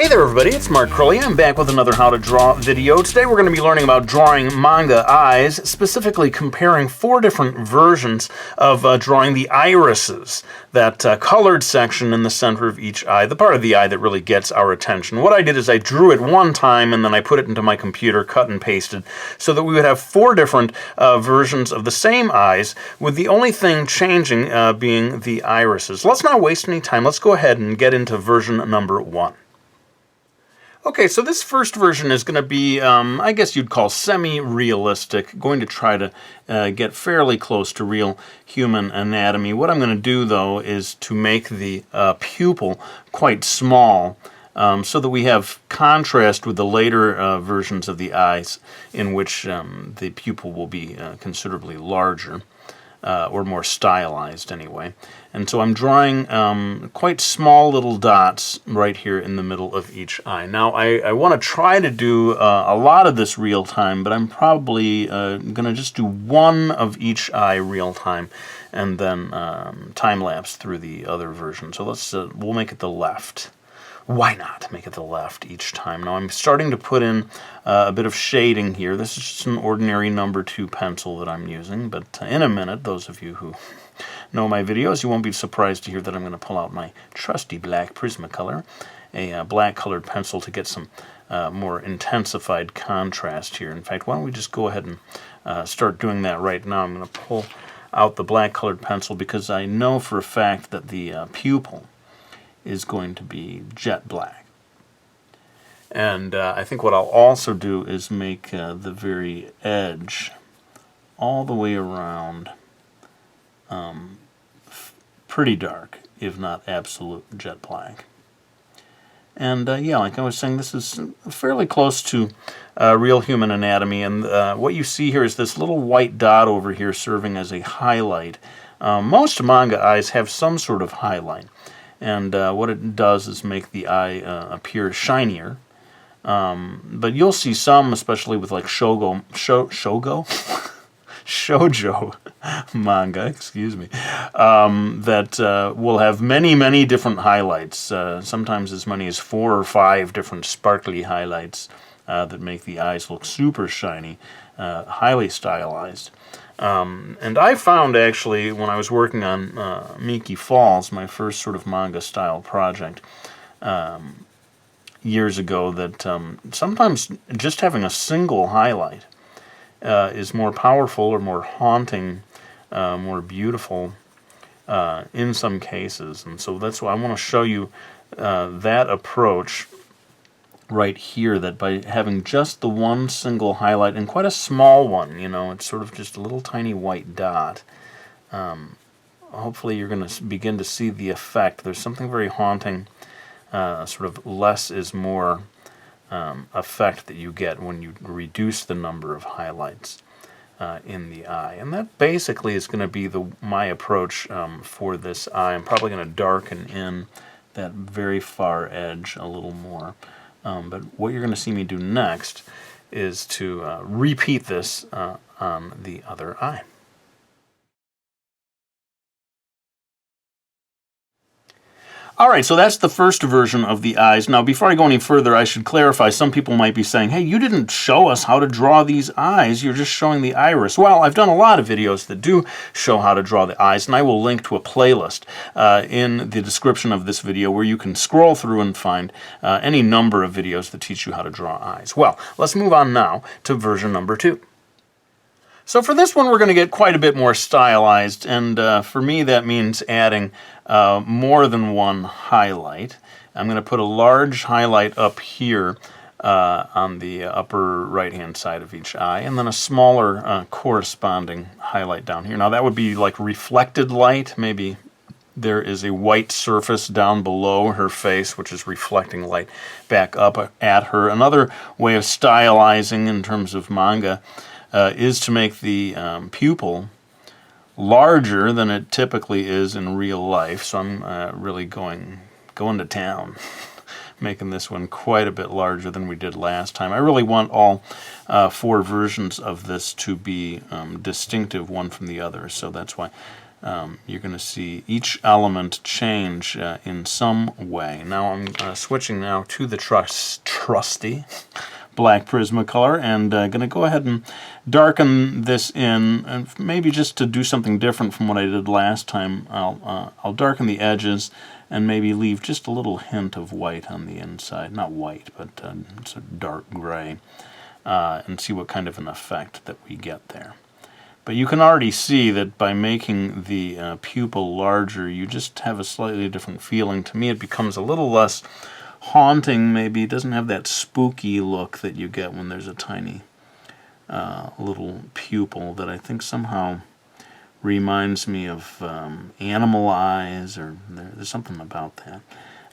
Hey there everybody, it's markcrilley. I'm back with another How to Draw video. Today we're going to be learning about drawing manga eyes, specifically comparing 4 different versions of drawing the irises, that colored section in the center of each eye, the part of the eye that really gets our attention. What I did is I drew it one time and then I put it into my computer, cut and pasted, so that we would have 4 different versions of the same eyes, with the only thing changing being the irises. Let's not waste any time. Let's go ahead and get into version number 1. Okay, so this first version is going to be, I guess you'd call semi-realistic, going to try to get fairly close to real human anatomy. What I'm going to do, though, is to make the pupil quite small so that we have contrast with the later versions of the eyes in which the pupil will be considerably larger. Or more stylized anyway. And so I'm drawing quite small little dots right here in the middle of each eye. Now I want to try to do a lot of this real time, but I'm probably going to just do one of each eye real time and then time lapse through the other version. So we'll make it the left. Why not make it the left each time? Now I'm starting to put in a bit of shading here. This is just an ordinary number 2 pencil that I'm using, but in a minute, those of you who know my videos, you won't be surprised to hear that I'm going to pull out my trusty black Prismacolor, a black colored pencil, to get some more intensified contrast here. In fact, why don't we just go ahead and start doing that right now. I'm going to pull out the black colored pencil because I know for a fact that the pupil is going to be jet black. And I think what I'll also do is make the very edge all the way around pretty dark, if not absolute jet black. And yeah, like I was saying, this is fairly close to real human anatomy, and what you see here is this little white dot over here serving as a highlight. Most manga eyes have some sort of highlight. And what it does is make the eye appear shinier. But you'll see some, especially with like shoujo manga, excuse me, that will have many, many different highlights. Sometimes as many as 4 or 5 different sparkly highlights that make the eyes look super shiny, highly stylized. And I found, actually, when I was working on Miki Falls, my first sort of manga-style project years ago, that sometimes just having a single highlight is more powerful or more haunting, more beautiful in some cases. And so that's why I want to show you that approach right here, that by having just the one single highlight, and quite a small one, you know, it's sort of just a little tiny white dot, hopefully you're going to begin to see the effect. There's something very haunting, sort of less is more effect that you get when you reduce the number of highlights in the eye. And that basically is going to be my approach for this eye. I'm probably going to darken in that very far edge a little more. But what you're going to see me do next is to repeat this on the other eye. Alright, so that's the first version of the eyes. Now, before I go any further, I should clarify. Some people might be saying, hey, you didn't show us how to draw these eyes. You're just showing the iris. Well, I've done a lot of videos that do show how to draw the eyes, and I will link to a playlist in the description of this video where you can scroll through and find any number of videos that teach you how to draw eyes. Well, let's move on now to version number 2. So for this one, we're going to get quite a bit more stylized, and for me that means adding more than one highlight. I'm going to put a large highlight up here on the upper right-hand side of each eye, and then a smaller corresponding highlight down here. Now that would be like reflected light. Maybe there is a white surface down below her face which is reflecting light back up at her. Another way of stylizing in terms of manga is to make the pupil larger than it typically is in real life. So I'm really going to town, making this one quite a bit larger than we did last time. I really want all 4 versions of this to be distinctive one from the other, so that's why you're going to see each element change in some way. Now I'm switching now to the trusty black Prismacolor, and going to go ahead and darken this in, and maybe just to do something different from what I did last time. I'll darken the edges and maybe leave just a little hint of white on the inside. Not white, but sort of dark gray, and see what kind of an effect that we get there. But you can already see that by making the pupil larger, you just have a slightly different feeling. To me, it becomes a little less haunting, maybe. It doesn't have that spooky look that you get when there's a tiny little pupil that I think somehow reminds me of animal eyes, or there's something about that.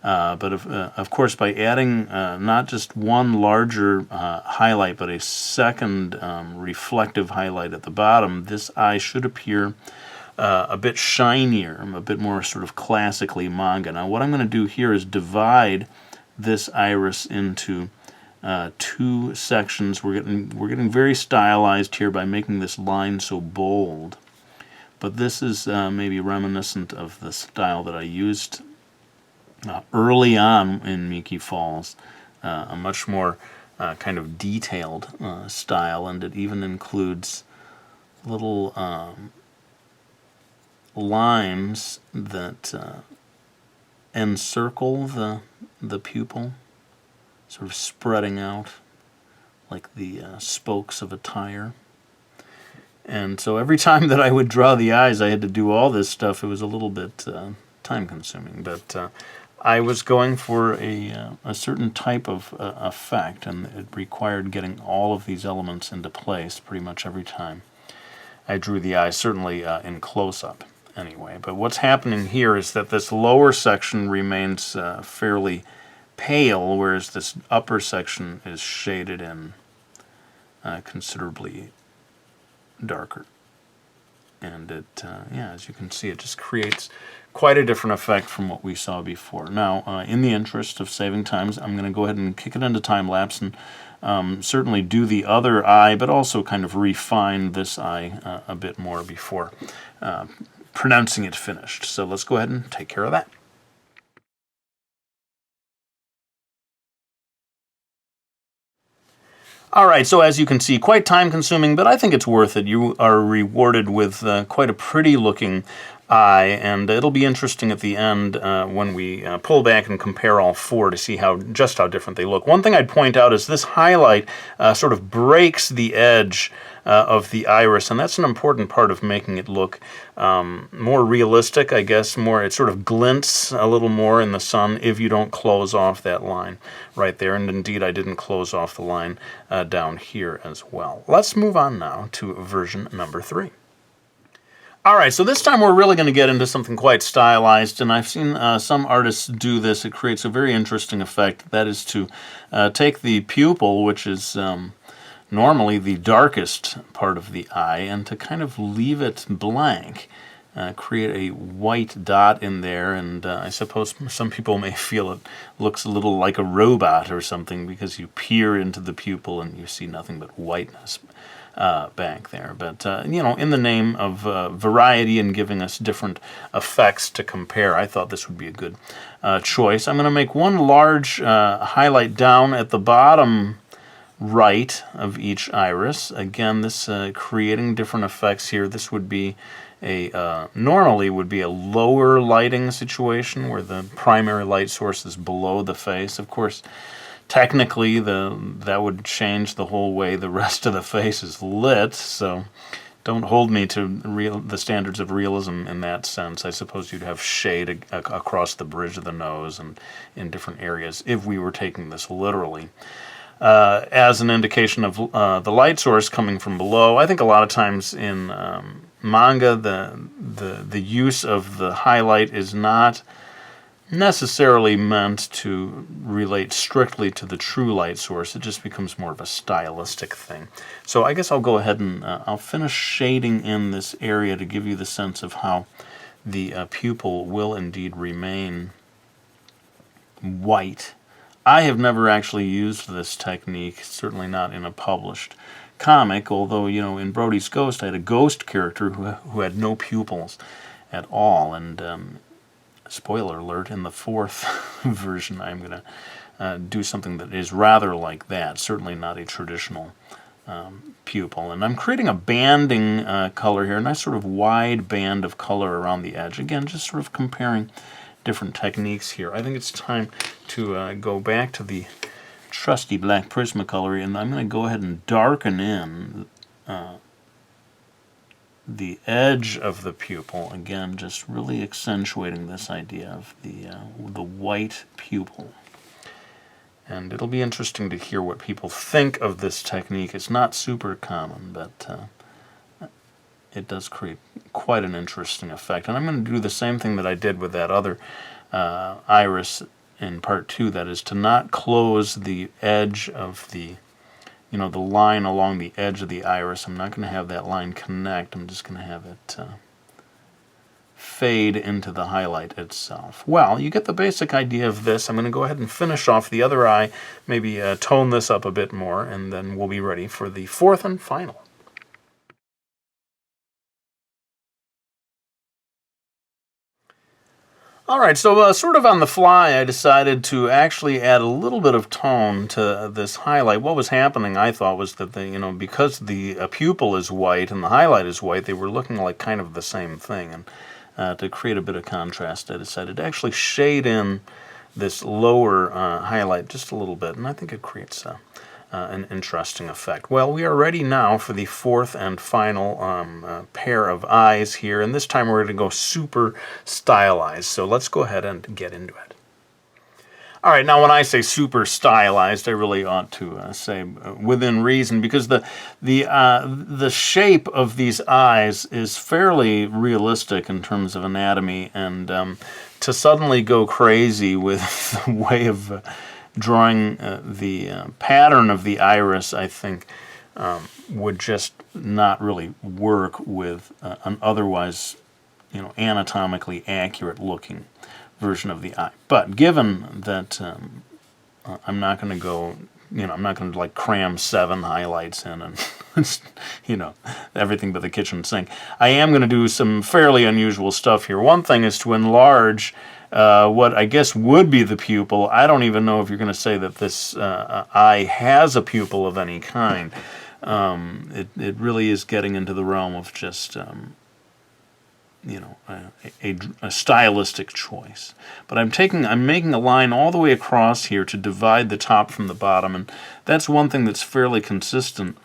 But of course, by adding not just one larger highlight, but a second reflective highlight at the bottom, this eye should appear a bit shinier, a bit more sort of classically manga. Now, what I'm going to do here is divide this iris into two sections. We're getting very stylized here by making this line so bold. But this is maybe reminiscent of the style that I used early on in Miki Falls, a much more kind of detailed style, and it even includes little lines that encircle the pupil, sort of spreading out like the spokes of a tire. And so every time that I would draw the eyes, I had to do all this stuff. It was a little bit time-consuming, but I was going for a certain type of effect, and it required getting all of these elements into place pretty much every time I drew the eyes, certainly in close-up anyway. But what's happening here is that this lower section remains fairly pale, whereas this upper section is shaded in considerably darker. And it, yeah, as you can see, it just creates quite a different effect from what we saw before. Now, in the interest of saving time, I'm going to go ahead and kick it into time-lapse and certainly do the other eye, but also kind of refine this eye a bit more before pronouncing it finished. So let's go ahead and take care of that. Alright, so as you can see, quite time-consuming, but I think it's worth it. You are rewarded with quite a pretty-looking eye, and it'll be interesting at the end when we pull back and compare all four to see just how different they look. One thing I'd point out is this highlight sort of breaks the edge of the iris, and that's an important part of making it look more realistic, I guess. It sort of glints a little more in the sun if you don't close off that line right there, and indeed I didn't close off the line down here as well. Let's move on now to version number 3. Alright, so this time we're really going to get into something quite stylized, and I've seen some artists do this. It creates a very interesting effect. That is to take the pupil, which is normally the darkest part of the eye, and to kind of leave it blank. Create a white dot in there, and I suppose some people may feel it looks a little like a robot or something because you peer into the pupil and you see nothing but whiteness back there. But, you know, in the name of variety and giving us different effects to compare, I thought this would be a good choice. I'm going to make one large highlight down at the bottom right of each iris. Again, this creating different effects here. This would be normally would be a lower lighting situation where the primary light source is below the face. Of course, technically that would change the whole way the rest of the face is lit, so don't hold me to the standards of realism in that sense. I suppose you'd have shade across the bridge of the nose and in different areas if we were taking this literally. As an indication of the light source coming from below, I think a lot of times in manga the use of the highlight is not necessarily meant to relate strictly to the true light source. It just becomes more of a stylistic thing. So I guess I'll go ahead and I'll finish shading in this area to give you the sense of how the pupil will indeed remain white. I have never actually used this technique, certainly not in a published comic, although, you know, in Brody's Ghost I had a ghost character who had no pupils. at all. And spoiler alert, in the fourth version I'm going to do something that is rather like that, certainly not a traditional pupil. And I'm creating a banding color here, a nice sort of wide band of color around the edge. Again, just sort of comparing different techniques here. I think it's time to go back to the trusty black Prismacolor, and I'm going to go ahead and darken in the edge of the pupil. Again, just really accentuating this idea of the white pupil. And it'll be interesting to hear what people think of this technique. It's not super common, but it does create quite an interesting effect. And I'm going to do the same thing that I did with that other iris in part 2, that is to not close the edge of the line along the edge of the iris. I'm not going to have that line connect. I'm just going to have it fade into the highlight itself. Well, you get the basic idea of this. I'm going to go ahead and finish off the other eye, maybe tone this up a bit more, and then we'll be ready for the fourth and final. Alright, so sort of on the fly I decided to actually add a little bit of tone to this highlight. What was happening, I thought, was that because the pupil is white and the highlight is white, they were looking like kind of the same thing. And to create a bit of contrast, I decided to actually shade in this lower highlight just a little bit, and I think it creates an interesting effect. Well, we are ready now for the fourth and final pair of eyes here, and this time we're going to go super stylized. So let's go ahead and get into it. All right, now when I say super stylized, I really ought to say within reason, because the shape of these eyes is fairly realistic in terms of anatomy, and to suddenly go crazy with the way of drawing the pattern of the iris, I think, would just not really work with an otherwise, anatomically accurate looking version of the eye. But given that I'm not going to go, I'm not going to like cram 7 highlights in and, everything but the kitchen sink, I am going to do some fairly unusual stuff here. One thing is to enlarge what I guess would be the pupil. I don't even know if you're going to say that this eye has a pupil of any kind. It really is getting into the realm of just, a stylistic choice. But I'm making a line all the way across here to divide the top from the bottom, and that's one thing that's fairly consistent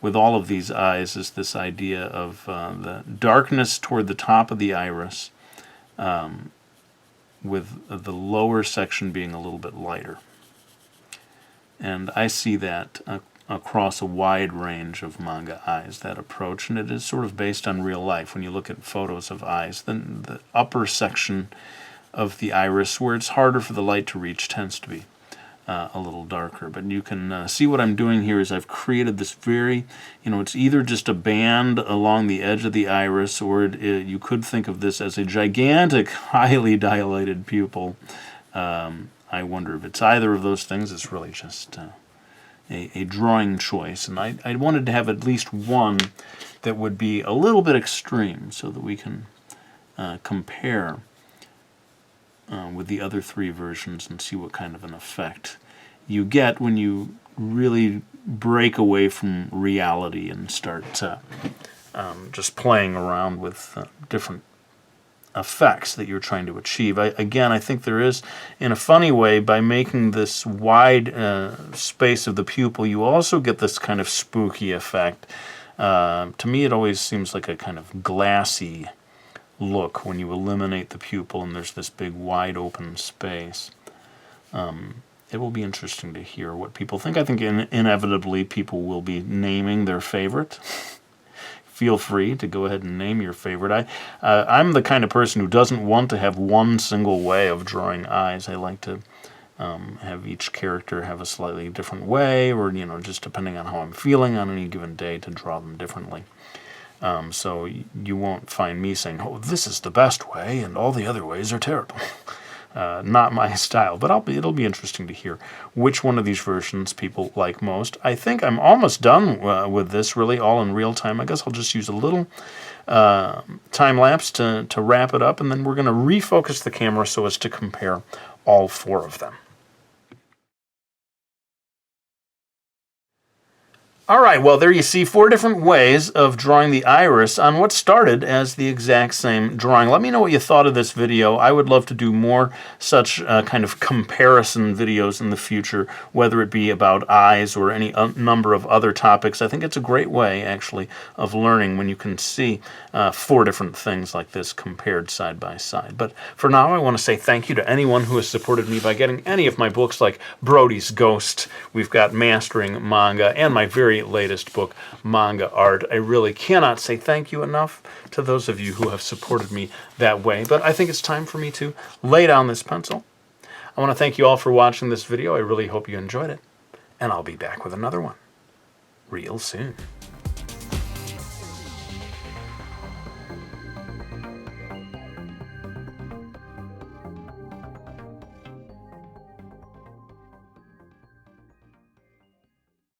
with all of these eyes, is this idea of the darkness toward the top of the iris, with the lower section being a little bit lighter. And I see that across a wide range of manga eyes, that approach, and it is sort of based on real life. When you look at photos of eyes, then the upper section of the iris, where it's harder for the light to reach, tends to be a little darker. But you can see what I'm doing here is I've created this very, it's either just a band along the edge of the iris, or you could think of this as a gigantic, highly dilated pupil. I wonder if it's either of those things. It's really just a drawing choice. And I wanted to have at least one that would be a little bit extreme, so that we can compare with the other 3 versions and see what kind of an effect you get when you really break away from reality and start just playing around with different effects that you're trying to achieve. I think there is, in a funny way, by making this wide space of the pupil, you also get this kind of spooky effect. To me, it always seems like a kind of glassy look when you eliminate the pupil and there's this big wide open space. It will be interesting to hear what people think. I think inevitably people will be naming their favorite. Feel free to go ahead and name your favorite. I'm the kind of person who doesn't want to have one single way of drawing eyes. I like to have each character have a slightly different way, or just depending on how I'm feeling on any given day, to draw them differently. So you won't find me saying, "Oh, this is the best way, and all the other ways are terrible." Not my style, but it'll be interesting to hear which one of these versions people like most. I think I'm almost done with this, really, all in real time. I guess I'll just use a little time-lapse to wrap it up, and then we're going to refocus the camera so as to compare all 4 of them. All right, well, there you see 4 different ways of drawing the iris on what started as the exact same drawing. Let me know what you thought of this video. I would love to do more such kind of comparison videos in the future, whether it be about eyes or any number of other topics. I think it's a great way, actually, of learning when you can see 4 different things like this compared side by side. But for now, I want to say thank you to anyone who has supported me by getting any of my books like Brody's Ghost. We've got Mastering Manga and my very latest book, Manga Art. I really cannot say thank you enough to those of you who have supported me that way, but I think it's time for me to lay down this pencil. I want to thank you all for watching this video. I really hope you enjoyed it, and I'll be back with another one real soon.